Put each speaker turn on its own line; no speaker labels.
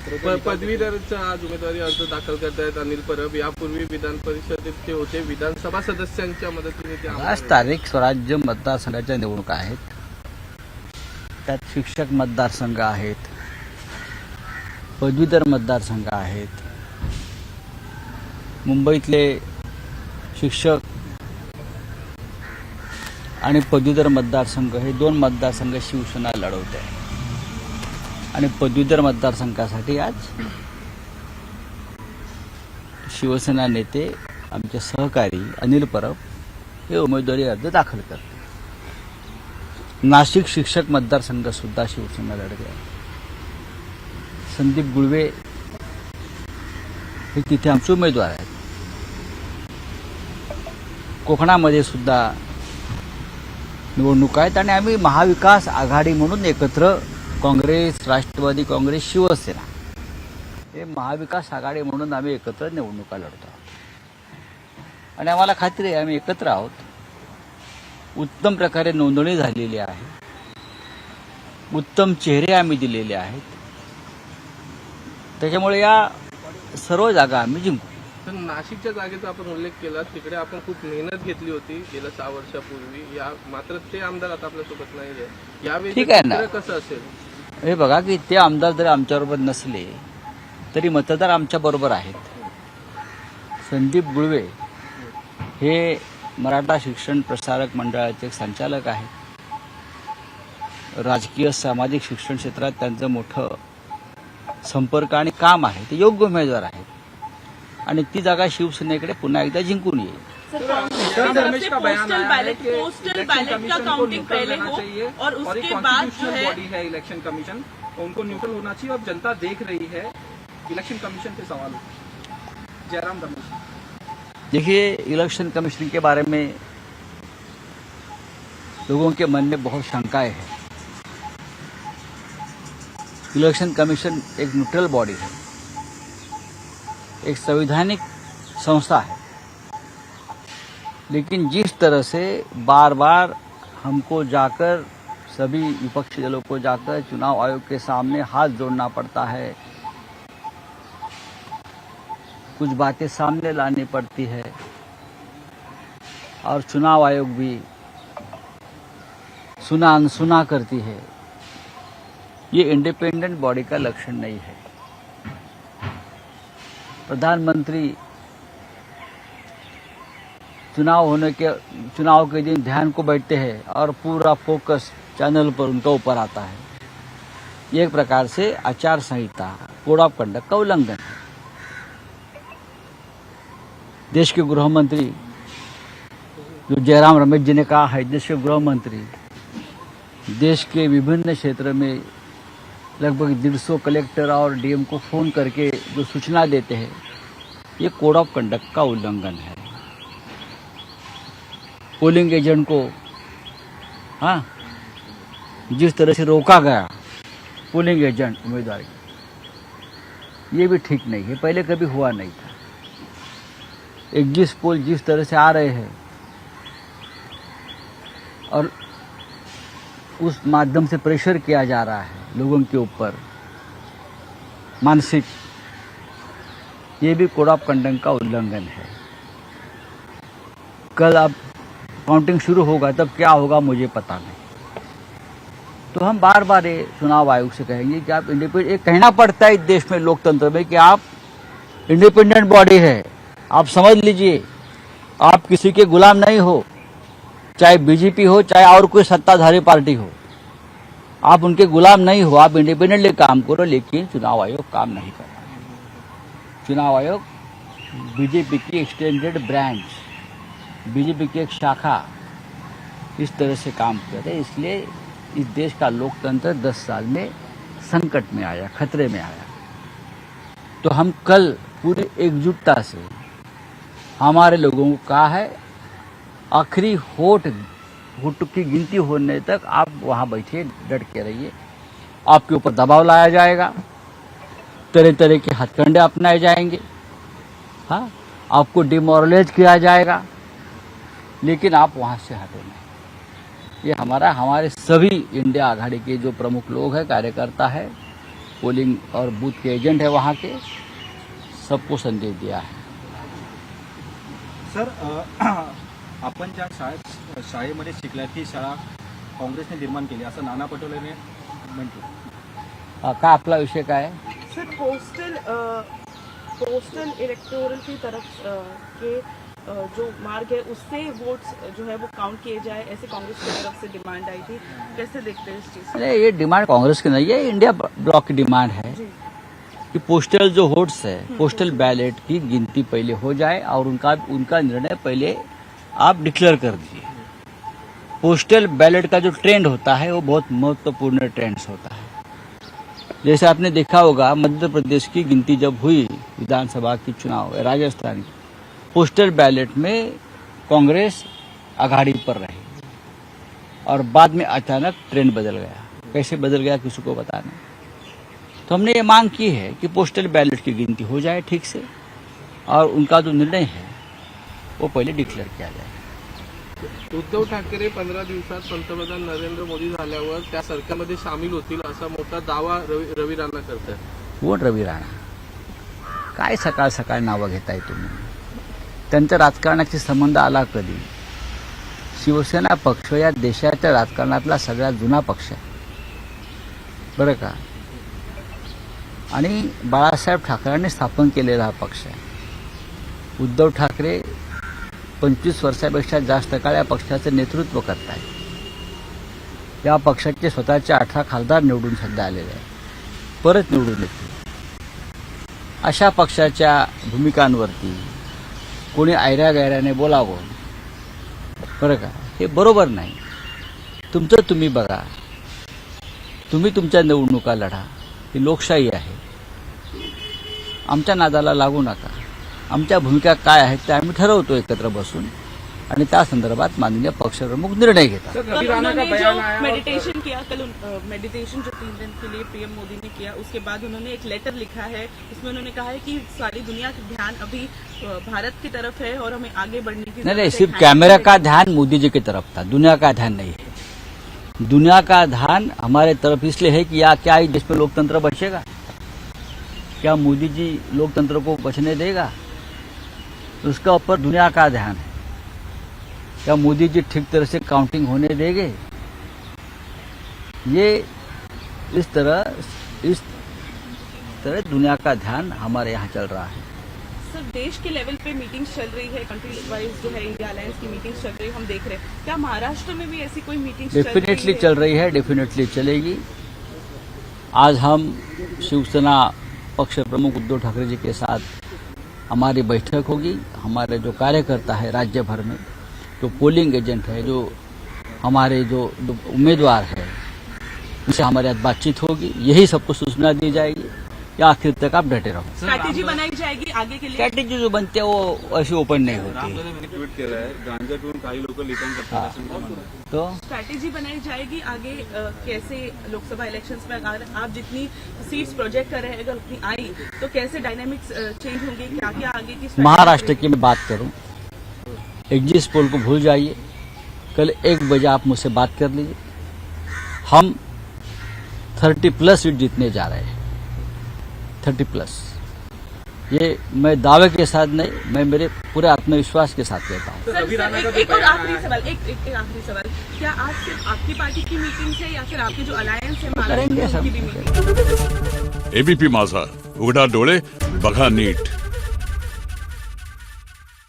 पदवीधरचा आज उमेदवारी अर्ज दाखल करतायत अनिल परब. यापूर्वी विधान परिषदेत ते होते. विधानसभा सदस्यांच्या मदतीने ते आमदार
आज
झाले.
स्थानिक स्वराज्य मतदारसंघाच्या निवडणुका आहेत. त्यात शिक्षक मतदारसंघ आहेत, पदवीधर मतदारसंघ आहेत. मुंबईतले शिक्षक आणि पदवीधर मतदारसंघ हे दोन मतदारसंघ शिवसेना लढवते आहे. आणि पदवीधर मतदारसंघासाठी आज शिवसेना नेते आमचे सहकारी अनिल परब हे उमेदवारी अर्ज दाखल करते. नाशिक शिक्षक मतदारसंघ सुद्धा शिवसेना लढते आहे. संदीप गुळवे हे तिथे आमचे उमेदवार आहेत. कोकणामध्ये सुद्धा निवडणूक आहेत आणि आम्ही महाविकास आघाडी म्हणून एकत्र काँग्रेस, राष्ट्रवादी काँग्रेस, शिवसेना हे महाविकास आघाडी म्हणून आम्ही एकत्र निवडणुका लढतो आहोत. आणि आम्हाला खात्री आहे आम्ही एकत्र आहोत. उत्तम प्रकारे नोंदणी झालेली आहे. उत्तम चेहरे आम्ही दिलेले आहेत. त्याच्यामुळे या सर्व जागा आम्ही जिंकू.
तर नाशिकच्या जागेचा आपण उल्लेख केला. तिकडे आपण खूप मेहनत घेतली होती गेल्या 6 वर्षापूर्वी. मात्र ते आमदार आता आपल्यासोबत नाही आहे. यावेळी
ठीक आहे ना.
कसं असेल
हे बघा की ते आमदार जरी आमच्याबरोबर नसले तरी मतदार आमच्या बरोबर आहेत. संदीप गुळवे हे मराठा शिक्षण प्रसारक मंडळाचे संचालक आहेत. राजकीय सामाजिक शिक्षण क्षेत्रात त्यांचं मोठं संपर्क आणि काम आहे. ते योग्य उमेदवार आहेत आणि ती जागा शिवसेनेकडे पुन्हा एकदा जिंकून येईल.
पोस्टल बैलेट का काउंटिंग पहले हो और उसके बाद जो है
बॉडी है इलेक्शन कमीशन, उनको न्यूट्रल होना चाहिए. और जनता देख रही है इलेक्शन कमीशन के सवाल. जयराम रमेश.
देखिए, इलेक्शन कमीशन के बारे में लोगों के मन में बहुत शंकाएं हैं. इलेक्शन कमीशन एक न्यूट्रल बॉडी है, एक संवैधानिक संस्था है. लेकिन जिस तरह से बार बार हमको जाकर सभी विपक्षी दलों को जाकर चुनाव आयोग के सामने हाथ जोड़ना पड़ता है, कुछ बातें सामने लानी पड़ती है और चुनाव आयोग भी सुना अनसुना करती है, ये इंडिपेंडेंट बॉडी का लक्षण नहीं है. प्रधानमंत्री चुनाव के दिन ध्यान को बैठते हैं और पूरा फोकस चैनल पर उनका ऊपर आता है. ये एक प्रकार से आचार संहिता, कोड ऑफ कंडक्ट का उल्लंघन है. देश के गृह मंत्री जो जयराम रमेश जी ने कहा है, देश के गृह मंत्री देश के विभिन्न क्षेत्र में लगभग 150 कलेक्टर और डीएम को फोन करके जो सूचना देते हैं, ये कोड ऑफ कंडक्ट का उल्लंघन है. पोलिंग एजेंट को जिस तरह से रोका गया पोलिंग एजेंट उम्मीदवार, ये भी ठीक नहीं है. पहले कभी हुआ नहीं था. 21 पोल जिस तरह से आ रहे हैं और उस माध्यम से प्रेशर किया जा रहा है लोगों के ऊपर मानसिक, ये भी कोड ऑफ कंडक्ट का उल्लंघन है. कल अब काउंटिंग शुरू होगा, तब क्या होगा मुझे पता नहीं. तो हम बार बार ये चुनाव आयोग से कहेंगे कि आप इंडिपेंडेंट, ये कहना पड़ता है इस देश में लोकतंत्र में कि आप इंडिपेंडेंट बॉडी है. आप समझ लीजिए, आप किसी के गुलाम नहीं हो, चाहे बीजेपी हो चाहे और कोई सत्ताधारी पार्टी हो. आप उनके गुलाम नहीं हो, आप इंडिपेंडेंटली काम करो. लेकिन चुनाव आयोग काम नहीं कर रहा है. चुनाव आयोग बीजेपी की एक्सटेंडेड ब्रांच, बीजेपी की एक शाखा इस तरह से काम कर रहे. इसलिए इस देश का लोकतंत्र 10 साल में संकट में आया, खतरे में आया. तो हम कल पूरी एकजुटता से हमारे लोगों को कहा है, आखिरी होठ की गिनती होने तक आप वहां बैठिए, डट के रहिए. आपके ऊपर दबाव लाया जाएगा, तरह तरह के हथकंडे अपनाए जाएंगे, हाँ, आपको डिमोरलाइज किया जाएगा, लेकिन आप वहां से हटो नहीं. ये हमारे सभी इंडिया आघाड़ी के जो प्रमुख लोग हैं, कार्यकर्ता है, पोलिंग और बूथ के एजेंट है वहाँ के, सबको संदेश दिया है.
सर आपण ज्या शाळेमध्ये शिकला ती शाळा काँग्रेसने निर्माण केली असं नाना पटोलेने म्हटलं.
का आपला विषय काय आहे?
सर पोस्टल इलेक्टोरल की तरफ के जो मार्ग है उससे वोट्स जो है वो काउंट किए जाए, ऐसे कांग्रेस की तरफ से डिमांड आई थी. कैसे देखते हैं इस चीज को?
अरे ये डिमांड कांग्रेस की नहीं है, इंडिया ब्लॉक की डिमांड है कि पोस्टल जो वोट्स है, पोस्टल बैलेट की गिनती पहले हो जाए और उनका निर्णय पहले आप डिक्लेयर कर दीजिए. पोस्टल बैलेट का जो ट्रेंड होता है वो बहुत महत्वपूर्ण ट्रेंड्स होता है. जैसे आपने देखा होगा मध्य प्रदेश की गिनती जब हुई, विधानसभा की चुनाव, राजस्थान की, पोस्टल बैलेट में कांग्रेस आघाड़ी पर रही और बाद में अचानक ट्रेंड बदल गया. कैसे बदल गया किसी को पता नहीं. तो हमने ये मांग की है कि पोस्टल बैलेट की गिनती हो जाए ठीक से और उनका जो निर्णय है वो पहले डिक्लेअर किया जाए.
उद्धव ठाकरे 15 दिवसात पंतप्रधान नरेंद्र मोदी झाल्यावर त्या सरकारमध्ये सामील होतील असा मोठा दावा रवी राणा करतात.
कोण रवी राणा? काय सकाळ सकाळ नावं घेताय तुम्ही? त्यांचा राजकारणाशी संबंध आला कधी? शिवसेना पक्ष या देशाच्या राजकारणातला सगळ्यात जुना पक्ष आहे बरं का. आणि बाळासाहेब ठाकरेंनी स्थापन केलेला हा पक्ष आहे. उद्धव ठाकरे 25 वर्षापेक्षा जास्त काळ या पक्षाचं नेतृत्व करत आहेत. या पक्षाचे स्वतःचे 18 खासदार निवडून सध्या आलेले आहेत, परत निवडून येतील. अशा पक्षाच्या भूमिकांवरती कोणी ऐऱ्यागैऱ्याने बोलावं बरं का, हे बरोबर नाही. तुमचं तुम्ही बघा, तुम्ही तुमच्या निवडणुका लढा, ही लोकशाही आहे. आमच्या नादाला लागू नका. आमच्या भूमिका काय आहेत ते आम्ही ठरवतो एकत्र बसून आणि त्या संदर्भात माननीय पक्षप्रमुख निर्णय घेतात.
रवि राणा का बयान आया और-
मेडिटेशन किया कल, मेडिटेशन जो 3 दिन के लिए पीएम मोदी ने किया, उसके बाद उन्होंने एक लेटर लिखा है. उसमें उन्होंने कहा है कि सारी दुनिया का ध्यान अभी भारत की तरफ है और हमें आगे बढ़ने की
नहीं,
जरूरत है.
सिर्फ कैमरा का ध्यान मोदी जी की तरफ था, दुनिया का ध्यान नहीं है. दुनिया का ध्यान हमारे तरफ इसलिए है कि क्या इस देश में लोकतंत्र बचेगा? क्या मोदी जी लोकतंत्र को बचने देगा? उसका ऊपर दुनिया का ध्यान है. क्या मोदी जी ठीक तरह से काउंटिंग होने देंगे? ये इस तरह दुनिया का ध्यान हमारे यहाँ चल रहा है.
सर देश के लेवल पे मीटिंग्स चल रही है, कंट्री वाइज जो है इंडिया अलायंस की मीटिंग्स चल रही है, हम देख रहे हैं. क्या महाराष्ट्र में भी ऐसी कोई मीटिंग्स
डेफिनेटली चल रही है, डेफिनेटली चलेगी. आज हम शिवसेना पक्ष प्रमुख उद्धव ठाकरे जी के साथ हमारी बैठक होगी. हमारे जो कार्यकर्ता है राज्य भर में, जो पोलिंग एजेंट है, जो हमारे जो उम्मीदवार है, उनसे हमारे साथ बातचीत होगी. यही सबको सूचना दी जाएगी या आखिर तक आप डटे रहो.
स्ट्रैटेजी बनाई जाएगी आगे के लिए.
स्ट्रॅटेजी जो बनते है वो ऐसी ओपन नहीं होती.
ट्विट केलं आहे, गांजा पिऊन काही लोक लिखाण करतात असं त्यांचं म्हणणं आहे.
तो
स्ट्रैटेजी बनाई जाएगी आगे कैसे लोकसभा इलेक्शंस में अगर आप जितनी सीट्स प्रोजेक्ट कर रहे हैं अगर उतनी आई तो कैसे डायनामिक्स चेंज होंगे, क्या क्या आगे की strategy
महाराष्ट्र की मैं बात करूं, एग्जिट पोल को भूल जाइए. कल 1 बजे आप मुझसे बात कर लीजिए. हम 30+ सीट जीतने जा रहे हैं. 30+. ये मैं दावे के साथ नहीं, मैं मेरे पूरे आत्मविश्वास के साथ कहता हूँ.
सर,
रवि राणा का
एक और
बयान
आखिरी
आया
सवाल, एक आखिरी सवाल, क्या आज सिर्फ आपकी पार्टी की मीटिंग है या फिर आपकी जो अलायंस है
करेंगे
महाराष्ट्र
सब.
की भी मीटिंग?
एबीपी माझा, उघडा डोळे बघा नीट.